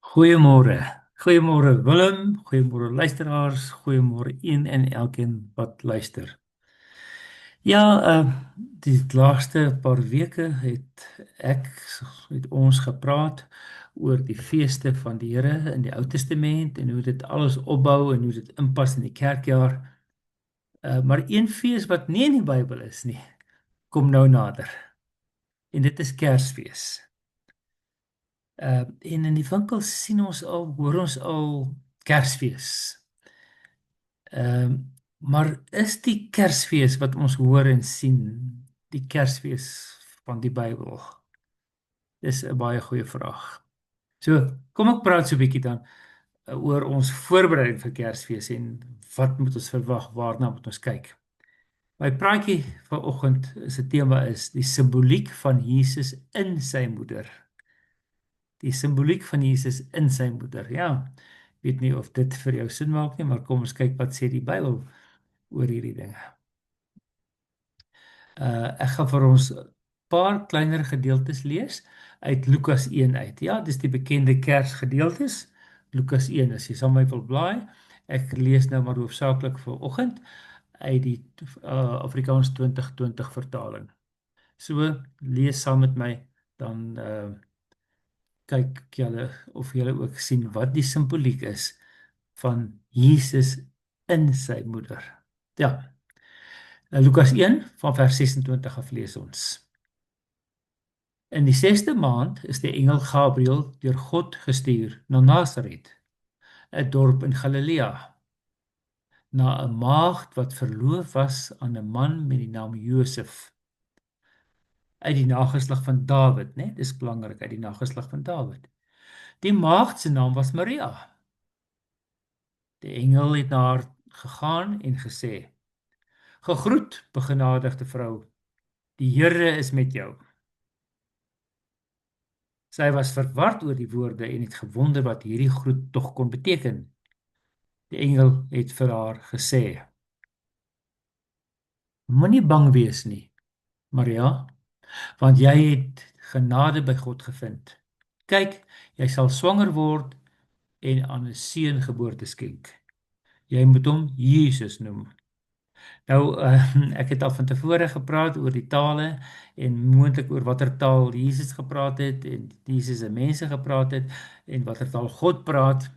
Goeiemôre. Goeiemôre Willem, goeiemôre luisteraars, goeiemôre een en elkeen wat luister. Ja, die laaste paar weke het ons gepraat oor die feeste van die Here in die Ou Testament en hoe dit alles opbou en hoe dit inpas in die kerkjaar. Maar een fees wat nie in die Bybel is nie, kom nou nader. En dit is Kersfees. En in die winkels sien ons al, hoor ons al Kersfees. Maar is die Kersfees wat ons hoor en sien, die Kersfees van die Bybel? Dis 'n baie goeie vraag. So, kom ek praat so 'n bietjie dan oor ons voorbereiding vir Kersfees en wat moet ons verwag, waarna moet ons kyk? My praatjie vanoggend se tema is die simboliek van Jesus in sy moeder. Die simboliek van Jesus in sy moeder. Ja, weet nie of dit vir jou sin maak nie, maar kom ons kyk wat sê die Bybel oor hierdie dinge. Ek gaan vir ons 'n paar kleiner gedeeltes lees uit Lukas 1 uit. Ja, dis die bekende Kersgedeeltes. Lukas 1, as jy saam met my wil blaai. Ek lees nou maar hoofsaaklik vir oggend uit die Afrikaans 2020 vertaling. So lees saam met my dan kyk julle of julle ook sien wat die simboliek is van Jesus in sy moeder. Ja. Lukas 1 van vers 26 af lees ons. In die 6de maand is die engel Gabriël deur God gestuur na Nasaret, 'n dorp in Galilea, na 'n maagd wat verloof was aan 'n man met die naam Josef, uit die nageslag van Dawid, né? Dis belangrik, uit die nageslag van Dawid. Die maagd se naam was Maria. Die engel het na haar gegaan en gesê: "Gegroet, begenadigde vrou, die Here is met jou." Sy was verward oor die woorde en het gewonder wat hierdie groet tog kon beteken. Die engel het vir haar gesê: "Moenie bang wees nie, Maria, want jy het genade by God gevind. Kyk, jy sal swanger word en aan 'n seun geboorte skenk. Jy moet hom Jesus noem." Nou, ek het al van tevore gepraat oor die tale en moontlik oor watter taal Jesus gepraat het en Jesus en mense gepraat het en watter taal God praat.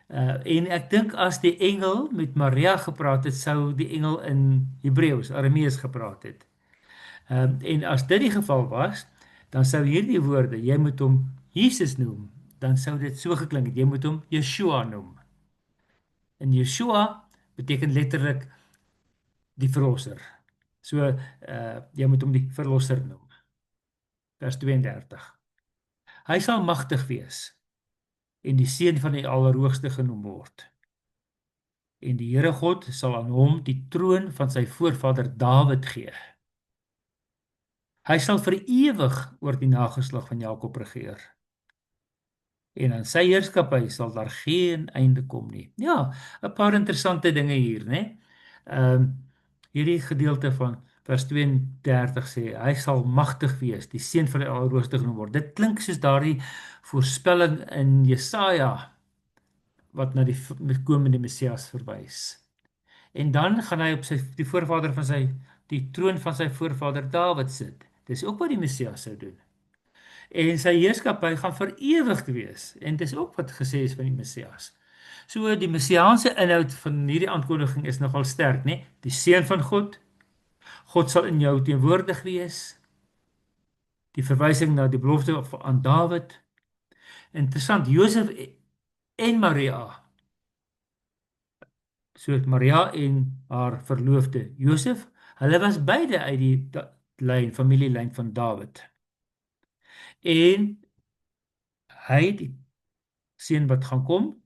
En ek dink as die engel met Maria gepraat het, sou die engel in Hebreëus, Aramees gepraat het. En as dit die geval was, dan sou hierdie woorde, jy moet hom Jesus noem, dan sou dit so geklink het, jy moet hom Yeshua noem. En Yeshua beteken letterlik die verlosser. So, jy moet hom die verlosser noem. Vers 32. Hy sal magtig wees en die seun van die Allerhoogste genoem word. En die Here God sal aan hom die troon van sy voorvader Dawid gee. Hy sal vir ewig oor die nageslag van Jakob regeer. En aan sy heerskappy sal daar geen einde kom nie. Ja, 'n paar interessante dinge hier, né? Hierdie gedeelte van vers 32 sê, hy sal magtig wees, die seun van die Allerhoogste genoem word. Dit klink soos daardie voorspelling in Jesaja wat na die komende Messias verwys. En dan gaan hy op die voorvader van die troon van sy voorvader Dawid sit. Dis ook wat die Messias sou doen. En sy heerskappy gaan vir ewig wees. En dis ook wat gesê is van die Messias. So die messiaanse inhoud van hierdie aankondiging is nogal sterk, né? Die seun van God. God sal in jou teenwoordig wees. Die verwysing na die belofte aan Dawid. Interessant, Josef en Maria. So Maria en haar verloofde Josef, hulle was beide uit die familielyn van Dawid. En hy, die seun wat gaan kom,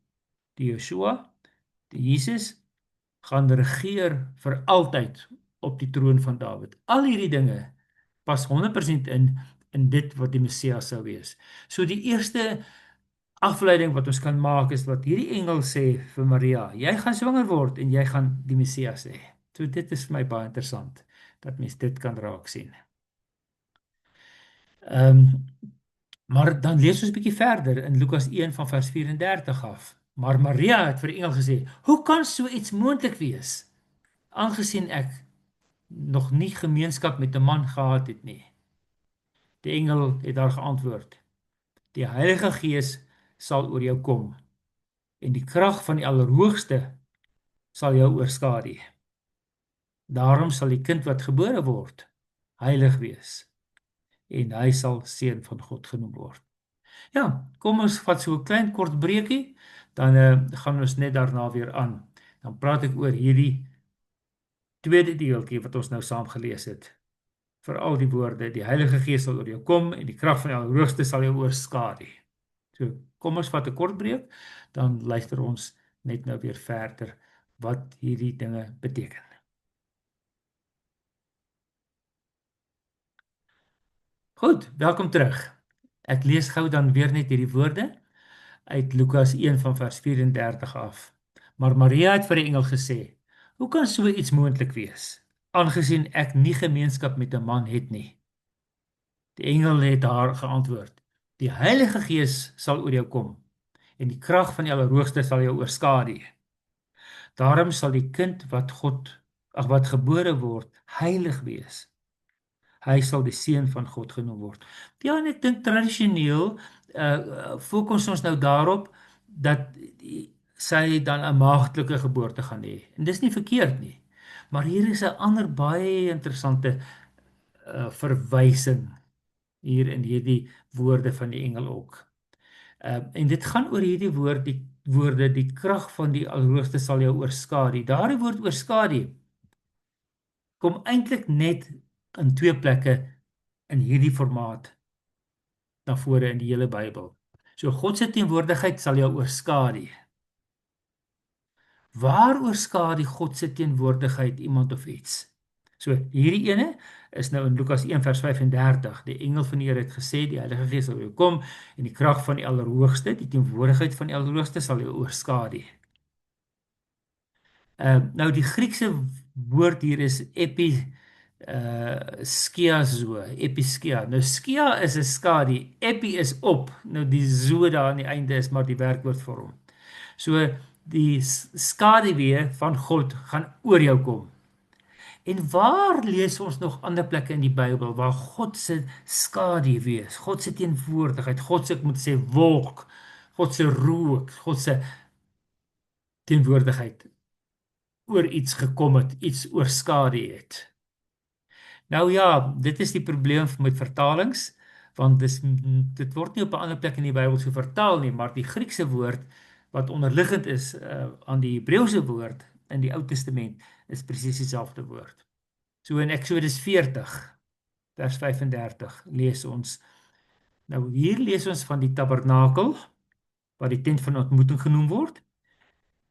die Yeshua, die Jesus, gaan regeer vir altyd op die troon van Dawid. Al hierdie dinge pas 100% in dit wat die Messias sou wees. So die eerste afleiding wat ons kan maak is wat hierdie engel sê vir Maria, jy gaan swanger word en jy gaan die Messias hê. So dit is vir my baie interessant, dat mens dit kan raak sien. Maar dan lees ons 'n bietjie verder in Lukas 1 van vers 34 af. Maar Maria het vir die engel gesê: "Hoe kan so iets moontlik wees, aangesien ek nog nie gemeenskap met 'n man gehad het nie?" Die engel het haar geantwoord: "Die Heilige Gees sal oor jou kom en die krag van die Allerhoogste sal jou oorskadu. Daarom sal die kind wat gebore word heilig wees en hy sal seun van God genoem word." Ja, kom ons vat so 'n klein kort breekie, dan gaan ons net daarna weer aan. Dan praat ek oor hierdie tweede deeltjie wat ons nou saam gelees het. Veral die woorde: "Die Heilige Gees sal oor jou kom en die krag van die Allerhoogste sal jou oorskadu." So, kom ons vat 'n kort breek, dan luister ons net nou weer verder wat hierdie dinge beteken. Goed, welkom terug. Ek lees gou dan weer net hierdie woorde uit Lukas 1 van vers 34 af. Maar Maria het vir die engel gesê: "Hoe kan so iets moontlik wees, aangesien ek nie gemeenskap met 'n man het nie?" Die engel het haar geantwoord: "Die Heilige Gees sal oor jou kom en die krag van die Allerhoogste sal jou oorskadu. Daarom sal die kind wat gebore word, heilig wees. Hy sal die seun van God genoem word." Ja, en ek dink tradisioneel fokus ons nou daarop dat sy dan 'n maagdelike geboorte gaan hê. En dis nie verkeerd nie. Maar hier is 'n ander baie interessante verwysing hier in hierdie woorde van die engel ook. En dit gaan oor hierdie woorde: "Die krag van die Allerhoogste sal jou oorskadu." Daardie woord oorskadu kom eintlik net in twee plekke in hierdie formaat na vore in die hele Bybel. So God se teenwoordigheid sal jou oorskadu. Waar oorskadu God se teenwoordigheid iemand of iets? So hierdie ene is nou in Lukas 1 vers 35. Die engel van die Here het gesê: "Die Heilige Gees sal jou kom en die krag van die Allerhoogste, die teenwoordigheid van die Allerhoogste sal jou oorskadu." Nou die Griekse woord hier is skiazo, episkia. Nou skia is 'n skadu, epi is op. Nou die zo daar aan die einde is maar die werkwoord vir hom. So die skaduwee van God gaan oor jou kom. En waar lees ons nog ander plekke in die Bybel waar God se skaduwee, God se teenwoordigheid, God se, ek moet sê, wolk, God se rook, God se teenwoordigheid oor iets gekom het, iets oorskadu het? Nou ja, dit is die probleem met vertalings, want dit word nie op 'n ander plek in die Bybel so vertaal nie, maar die Griekse woord wat onderliggend is aan die Hebreëse woord in die Ou Testament is presies dieselfde woord. So in Eksodus 40 vers 35 lees ons. Nou hier lees ons van die tabernakel wat die tent van ontmoeting genoem word.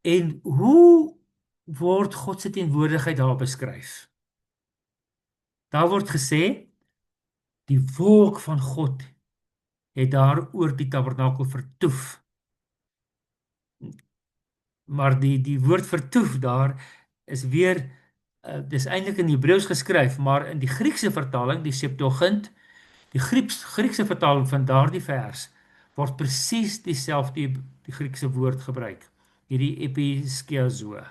En hoe word God se teenwoordigheid daar beskryf? Daar word gesê die wolk van God het daar oor die tabernakel vertoef. Maar die woord vertoef daar is weer dis eintlik in Hebreëus geskryf, maar in die Griekse vertaling, die Septuagint, die Griekse vertaling van daardie vers word presies dieselfde die Griekse woord gebruik. Hierdie episkiazo.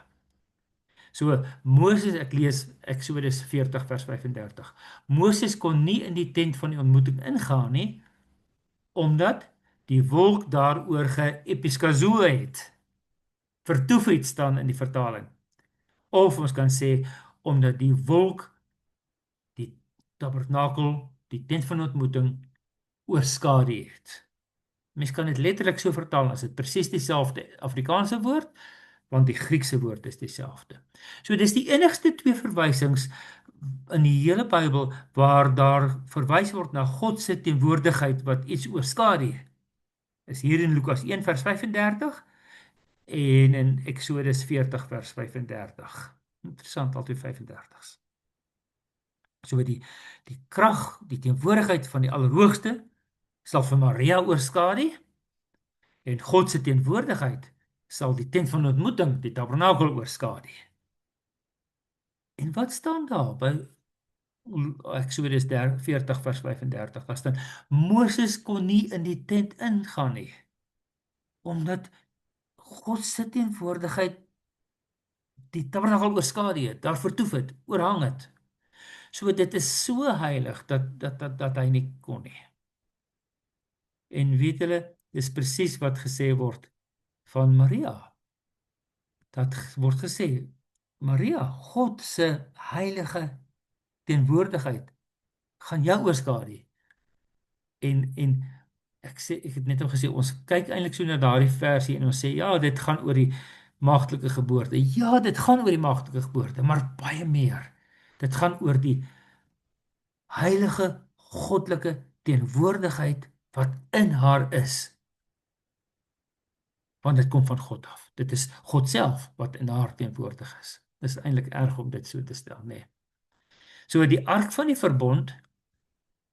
So Moses, ek lees Eksodus 40 vers 35. Moses kon nie in die tent van die ontmoeting ingaan nie, omdat die wolk daaroor geepiskazo het. Vertoef het staan in die vertaling. Of ons kan sê omdat die wolk die tabernakel, die tent van ontmoeting oorskadu het. Mens kan dit letterlik so vertaal as dit presies dieselfde Afrikaanse woord, want die Griekse woord is dieselfde. So dis die enigste twee verwysings in die hele Bybel waar daar verwys word na God se teenwoordigheid wat iets oorskadu. Is hier in Lukas 1 vers 35 en in Eksodus 40 vers 35. Interessant, altyd 35's. So die krag, die teenwoordigheid van die Allerhoogste sal vir Maria oorskadu en God se teenwoordigheid sal die tent van ontmoeting, die tabernakel, oorskadu. En wat staan daar by Eksodus 40 vers 35, daar staan, Moses kon nie in die tent ingaan nie, omdat God se teenwoordigheid die tabernakel oorskadu het, daar vertoef het, oorhang het. So dit is so heilig dat hy nie kon nie. En weet julle, dis presies wat gesê word van Maria. Dat word gesê, Maria, God se heilige teenwoordigheid gaan jou oorskadu. En ek het net al gesê, ons kyk eintlik so na daardie versie en ons sê ja, dit gaan oor die maagtelike geboorte. Ja, dit gaan oor die maagtelike geboorte, maar baie meer. Dit gaan oor die heilige goddelike teenwoordigheid wat in haar is. Want dit kom van God af. Dit is God self wat in haar teenwoordig is. Dit is eintlik erg om dit so te stel, nee. So die ark van die verbond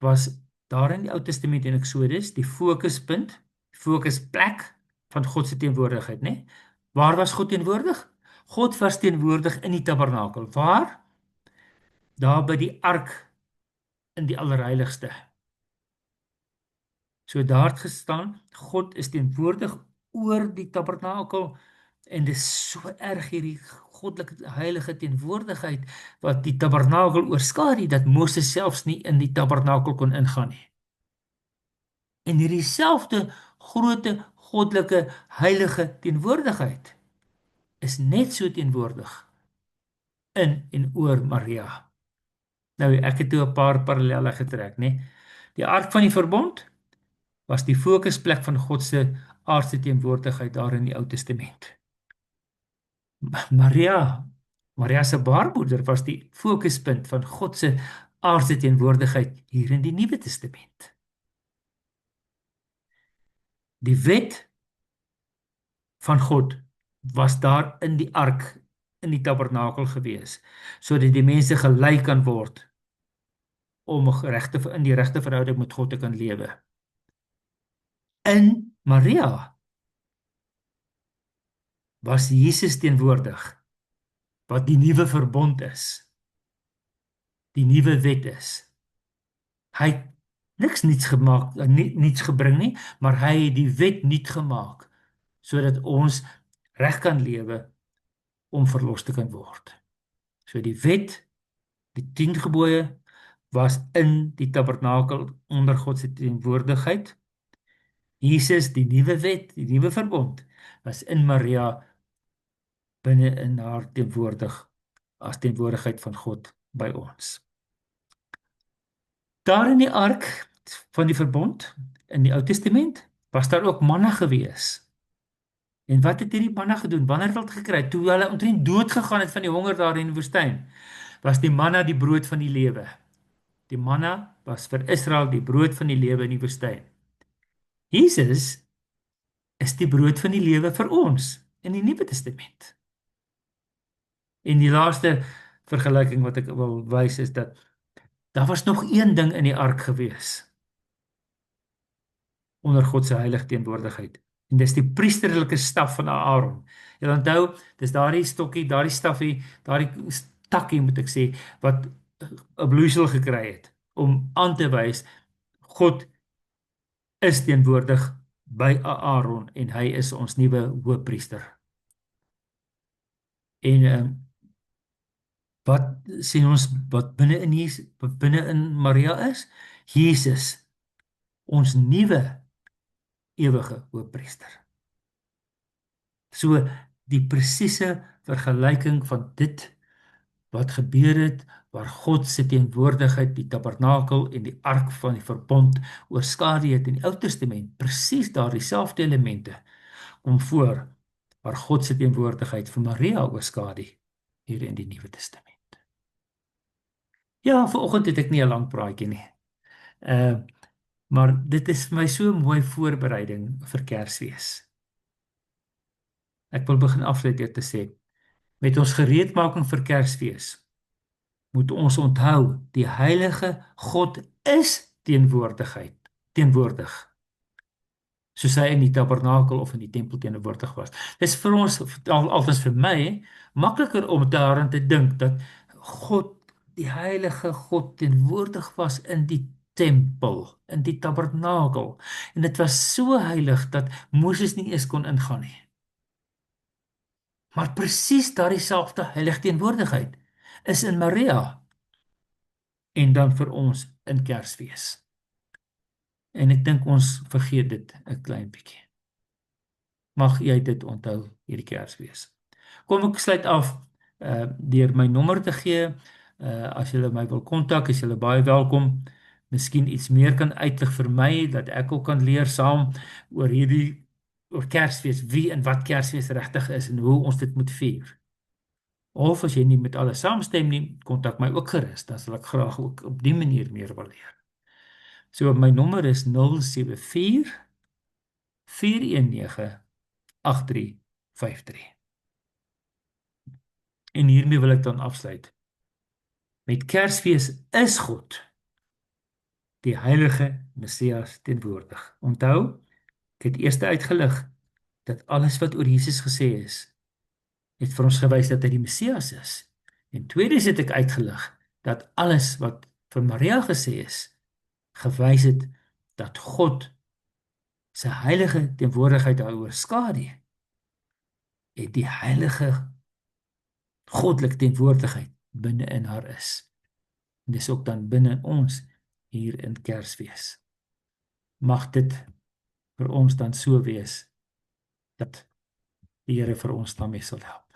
was daar in die Ou Testament en Eksodus die fokuspunt, fokusplek van God se teenwoordigheid, né? Waar was God teenwoordig? God was teenwoordig in die tabernakel. Waar? Daar by die ark in die allerheiligste. So daar het gestaan, God is teenwoordig oor die tabernakel en dis so erg hierdie goddelike heilige teenwoordigheid wat die tabernakel oorskadu dat Moses selfs nie in die tabernakel kon ingaan nie. En hierdie selfde groote goddelike heilige teenwoordigheid is net so teenwoordig in en oor Maria. Nou ek het toe 'n paar parallelle getrek, né? Die ark van die verbond was die fokusplek van God se aardse teenwoordigheid daar in die Ou Testament. Maria se baarmoeder was die fokuspunt van God se aardse teenwoordigheid hier in die Nuwe Testament. Die wet van God was daar in die ark in die tabernakel gewees, sodat die mense gelei kan word om in die regte verhouding met God te kan lewe. In Maria was Jesus teenwoordig, wat die nuwe verbond is, die nuwe wet is. Hy het niks gemaak, niets gebring nie, maar hy het die wet nuut gemaak, sodat ons reg kan lewe om verlos te kan word. So die wet, die 10 gebooie, was in die tabernakel onder God se teenwoordigheid. Jesus, die nuwe wet, die nuwe verbond, was in Maria binne in haar teenwoordig as teenwoordigheid van God by ons. Daar in die ark van die verbond in die Ou Testament was daar ook manna gewees. En wat het hierdie manna gedoen? Wanneer het gekry? Toe hulle omtrent dood gegaan het van die honger daar in die woestyn, was die manna die brood van die lewe. Die manna was vir Israel die brood van die lewe in die woestyn. Jesus is die brood van die lewe vir ons in die Nuwe Testament. En die laaste vergelyking wat ek wil wys is dat daar was nog een ding in die ark gewees onder God se heilige teenwoordigheid. En dis die priesterlike staf van Aaron. Jy onthou, dis daardie stokkie, daardie stafie, daardie takkie moet ek sê, wat 'n bloeisel gekry het om aan te wys God is teenwoordig by Aaron en hy is ons nuwe hoëpriester. En wat sien ons wat binne in Jesus, wat binne in Maria is? Jesus, ons nuwe ewige hoëpriester. So die presiese vergelyking van dit wat gebeur het waar God se teenwoordigheid die tabernakel en die ark van die verbond oorskadu het in die Ou Testament, presies daardie selfde elemente kom voor waar God se teenwoordigheid vir Maria oorskadu hier in die Nuwe Testament. Ja, vanoggend het ek nie 'n lang praatjie nie. Maar dit is vir my so mooi voorbereiding vir Kersfees. Ek wil begin afsluit deur te sê, met ons gereedmaking vir Kersfees moet ons onthou, die heilige God is teenwoordig, soos hy in die tabernakel of in die tempel teenwoordig was. Dit is vir ons, althans vir my, makliker om daaraan te dink dat God die heilige God teenwoordig was in die tempel, in die tabernakel. En dit was so heilig dat Moses nie eens kon ingaan nie. Maar presies daardie selfde heilige teenwoordigheid is in Maria en dan vir ons in Kersfees. En ek dink ons vergeet dit 'n klein bietjie. Mag jy dit onthou hierdie Kersfees. Kom ek sluit af deur my nommer te gee. As julle my wil kontak, is julle baie welkom. Miskien iets meer kan uitlig vir my dat ek ook kan leer saam oor Kersfees, wie en wat Kersfees regtig is en hoe ons dit moet vier. Of as jy nie met alles saamstem nie, kontak my ook gerus, dan sal ek graag ook op die manier meer wil leer. So my nommer is 074 419 8353. En hiermee wil ek dan afsluit. Met Kersfees is God, die heilige Messias, teenwoordig. Onthou, ek het eers uitgelig dat alles wat oor Jesus gesê is, het vir ons gewys dat hy die Messias is. En tweedens het ek uitgelig dat alles wat vir Maria gesê is, gewys het dat God sy heilige teenwoordigheid daaroor skadu. Het die heilige goddelike teenwoordigheid binne in haar is. En dis ook dan binne in ons hier in Kersfees. Mag dit vir ons dan so wees dat die Here vir ons daarmee sal help.